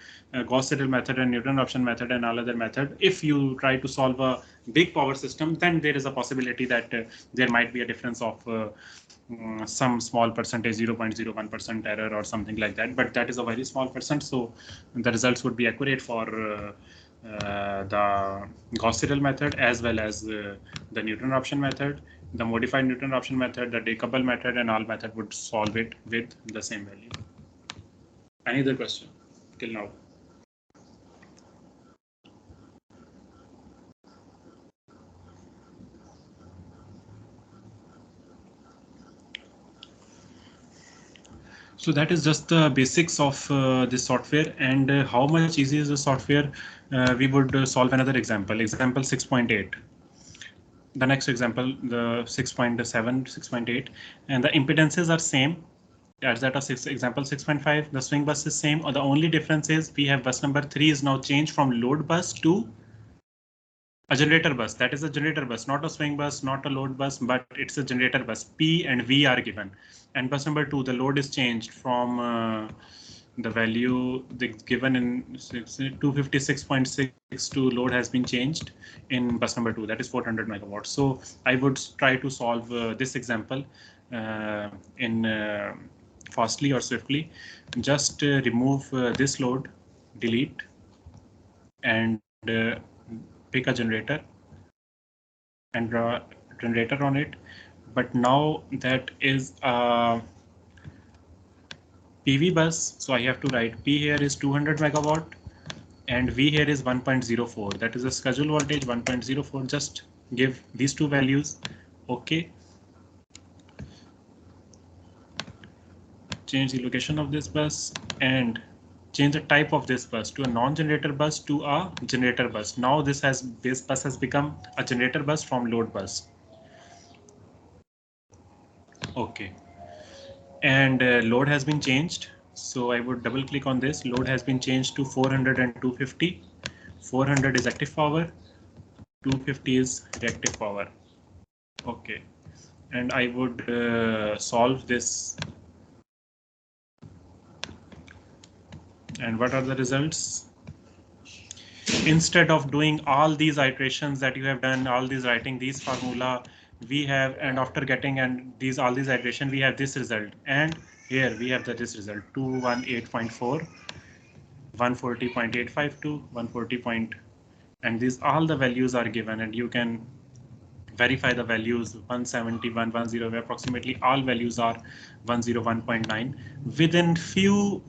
Gauss serial method and Newton option method and all other method. If you try to solve a big power system, then there is a possibility that there might be a difference of some small percentage, 0.01% error or something like that. But that is a very small percent, so the results would be accurate for the Gauss serial method as well as the Newton option method. The modified Newton option method, the decouple method, and all method would solve it with the same value. Any other question till now? So that is just the basics of this software, and how much easy is the software. We would solve another example, example 6.8. The next example, the 6.7, 6.8, and the impedances are same as that of example 6.5. The swing bus is same, or the only difference is we have bus number 3 is now changed from load bus to a generator bus. That is a generator bus, not a swing bus, not a load bus, but it's a generator bus. P and V are given. And bus number 2, the load is changed from the value given in 256.6 to load has been changed in bus number 2, that is 400 megawatts. So I would try to solve this example in fastly or swiftly, just remove this load, delete, and pick a generator and draw a generator on it. But now that is a PV bus, so I have to write P here is 200 megawatt and V here is 1.04. That is a schedule voltage 1.04. Just give these two values. Okay. Change the location of this bus and change the type of this bus to a non-generator bus to a generator bus. Now this bus has become a generator bus from load bus. Okay. And load has been changed. So I would double click on this. Load has been changed to 400 and 250. 400 is active power. 250 is reactive power. Okay. And I would solve this. And what are the results? Instead of doing all these iterations that you have done, all these writing these formula, we have, and after getting and all these iteration, we have this result. And here we have this result 218.4, 140.852, 140. And these all the values are given, and you can verify the values 171, 10, approximately all values are 101.9. Within few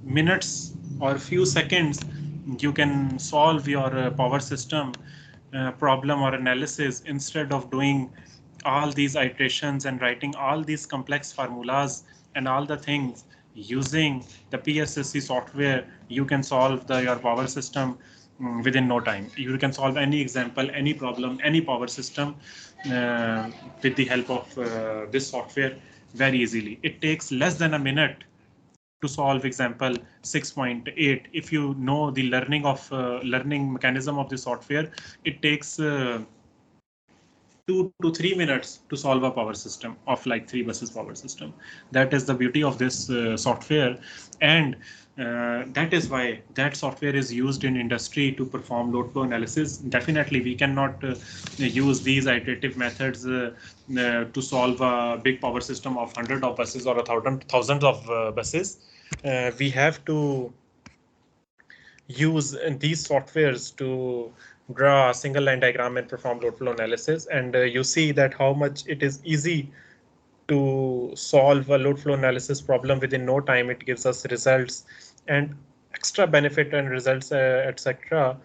minutes or few seconds, you can solve your power system problem or analysis instead of doing all these iterations and writing all these complex formulas and all the things. Using the Psse software, you can solve your power system within no time. You can solve any example, any problem, any power system with the help of this software very easily. It takes less than a minute to solve example 6.8. If you know the learning mechanism of the software, it takes 2 to 3 minutes to solve a power system of like 3 buses power system. That is the beauty of this software, and that is why that software is used in industry to perform load flow analysis. Definitely, we cannot use these iterative methods to solve a big power system of hundreds of buses or thousands of buses. We have to use these softwares to draw a single line diagram and perform load flow analysis. And you see that how much it is easy to solve a load flow analysis problem within no time. It gives us results and extra benefit and results, etc.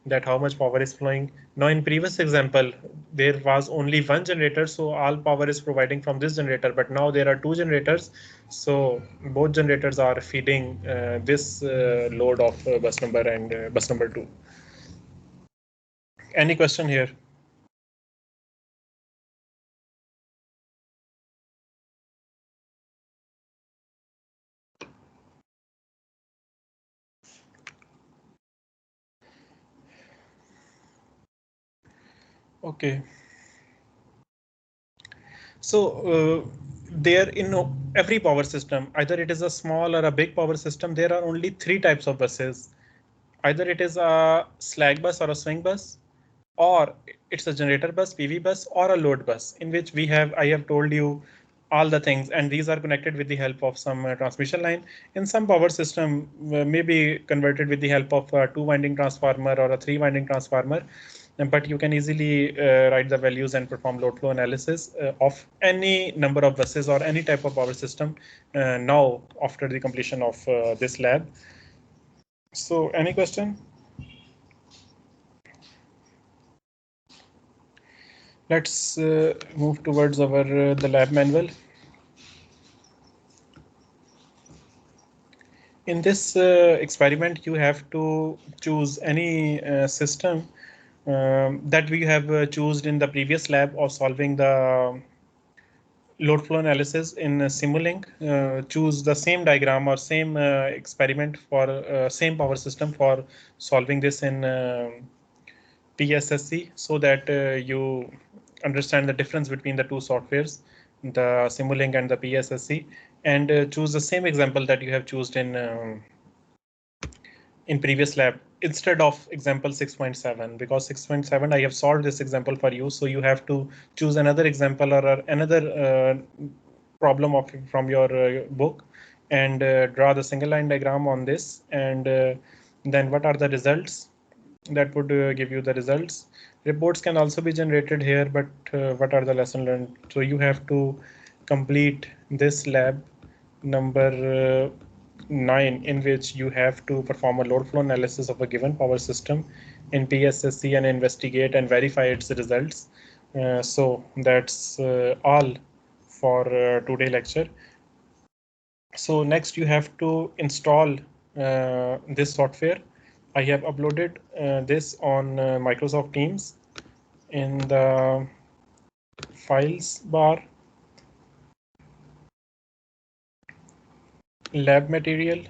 That how much power is flowing. Now in previous example, there was only one generator, so all power is providing from this generator, but now there are two generators, so both generators are feeding this load of bus number and bus number 2. Any question here? Okay. So there in every power system, either it is a small or a big power system, there are only 3 types of buses. Either it is a slack bus or a swing bus, or it's a generator bus, PV bus, or a load bus, in which I have told you all the things, and these are connected with the help of some transmission line. In some power system may be converted with the help of a 2-winding transformer or a 3-winding transformer, but you can easily write the values and perform load flow analysis of any number of buses or any type of power system now after the completion of this lab. So any question? Let's move towards our the lab manual. In this experiment, you have to choose any system that we have chosen in the previous lab of solving the load flow analysis in Simulink. Choose the same diagram or same experiment for same power system for solving this in Psse, so that you understand the difference between the two softwares, the Simulink and the Psse, and choose the same example that you have chosen in previous lab instead of example 6.7, because 6.7 I have solved this example for you, so you have to choose another example or another problem from your book and draw the single line diagram on this, and then what are the results that would give you the results. Reports can also be generated here, but what are the lesson learned? So you have to complete this lab number 9, in which you have to perform a load flow analysis of a given power system in PSSC and investigate and verify its results. So that's all for today lecture. So next you have to install this software. I have uploaded this on Microsoft Teams in the files bar, lab material.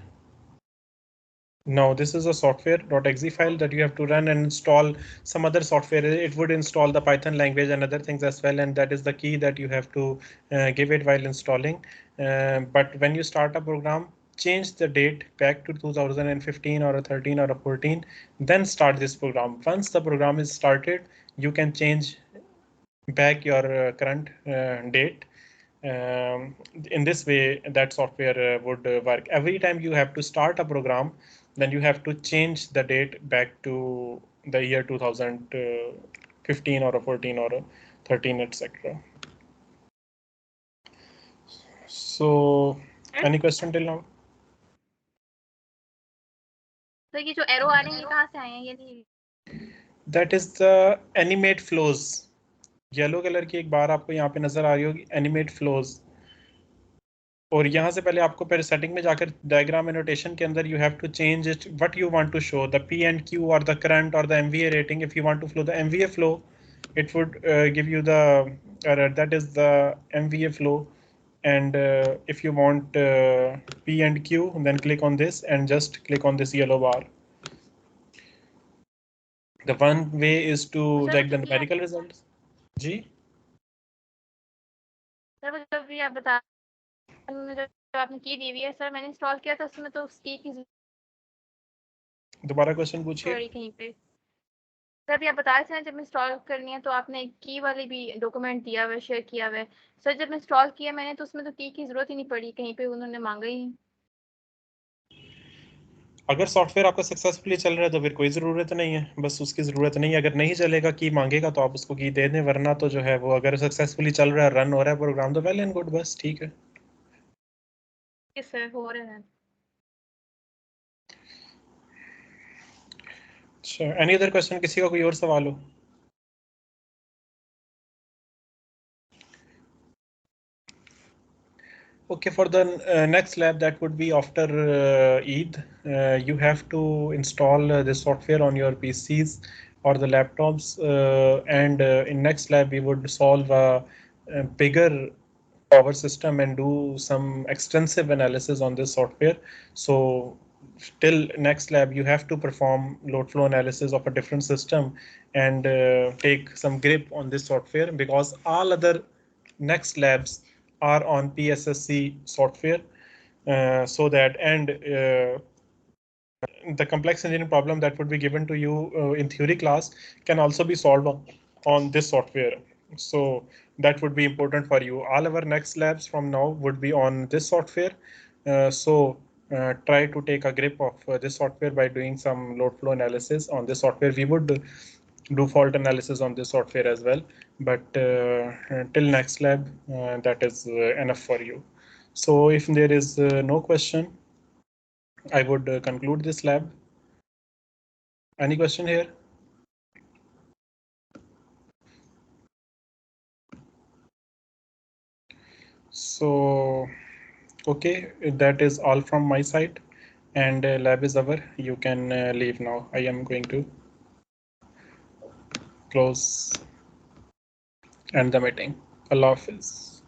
Now this is a software.exe file that you have to run and install some other software. It would install the Python language and other things as well, and that is the key that you have to give it while installing. But when you start a program, change the date back to 2015 or a 13 or a 14, then start this program. Once the program is started, you can change back your current date. In this way, that software would work. Every time you have to start a program, then you have to change the date back to the year 2015 or a 14 or a 13, etc. So, any question till now? तो ये जो arrow आ रहे हैं ये कहाँ से आए हैं? ये नहीं, That is the Animate Flows. Yellow colour की एक बार आपको यहाँ पे नजर आ रही होगी, Animate Flows. और यहाँ से पहले आपको फिर सेटिंग में जाकर डायग्राम एनोटेशन के अंदर you have to change it what you want to show, the P and Q और द करंट और the MVA rating. If you want to flow the MVA flow, it would give you the error, that is the MVA flow. And if you want P and Q, then click on this and just click on this yellow bar. The one way is to check the numerical results. जी sir जब भी आप बता जो आपने की दी हुई है सर, मैंने इंस्टॉल किया था उसमें तो उसकी की दोबारा क्वेश्चन पूछिए. कहीं पे सर आप बता रहे थे जब इंस्टॉल करनी है तो आपने की वाली भी डॉक्यूमेंट दिया हुआ है, शेयर किया हुआ है. सर जब इंस्टॉल किया मैंने तो उसमें तो की जरूरत ही नहीं पड़ी, कहीं पे उन्होंने मांगा ही नहीं. अगर सॉफ्टवेयर आपका सक्सेसफुली चल रहा है तो फिर कोई ज़रूरत नहीं है, बस उसकी ज़रूरत नहीं है. अगर नहीं चलेगा की मांगेगा तो आप उसको की दे दें, वरना तो जो है वो अगर सक्सेसफुली चल रहा है, रन हो रहा है प्रोग्राम, तो वेल एंड गुड, बस ठीक है. सर हो रहा है. अच्छा, एनी अदर क्वेश्चन? किसी का कोई और सवाल हो? Okay, for the next lab that would be after Eid, you have to install this software on your PCs or the laptops, and in next lab we would solve a bigger power system and do some extensive analysis on this software. So till next lab you have to perform load flow analysis of a different system and take some grip on this software, because all other next labs are on PSSC software. So that, and the complex engineering problem that would be given to you in theory class can also be solved on this software. So that would be important for you. All our next labs from now would be on this software. So try to take a grip of this software by doing some load flow analysis on this software. We would do fault analysis on this software as well, but till next lab that is enough for you. So if there is no question, I would conclude this lab. Any question here? So okay, that is all from my side, and lab is over. You can leave now. I am going to close and the meeting. Allah Hafiz.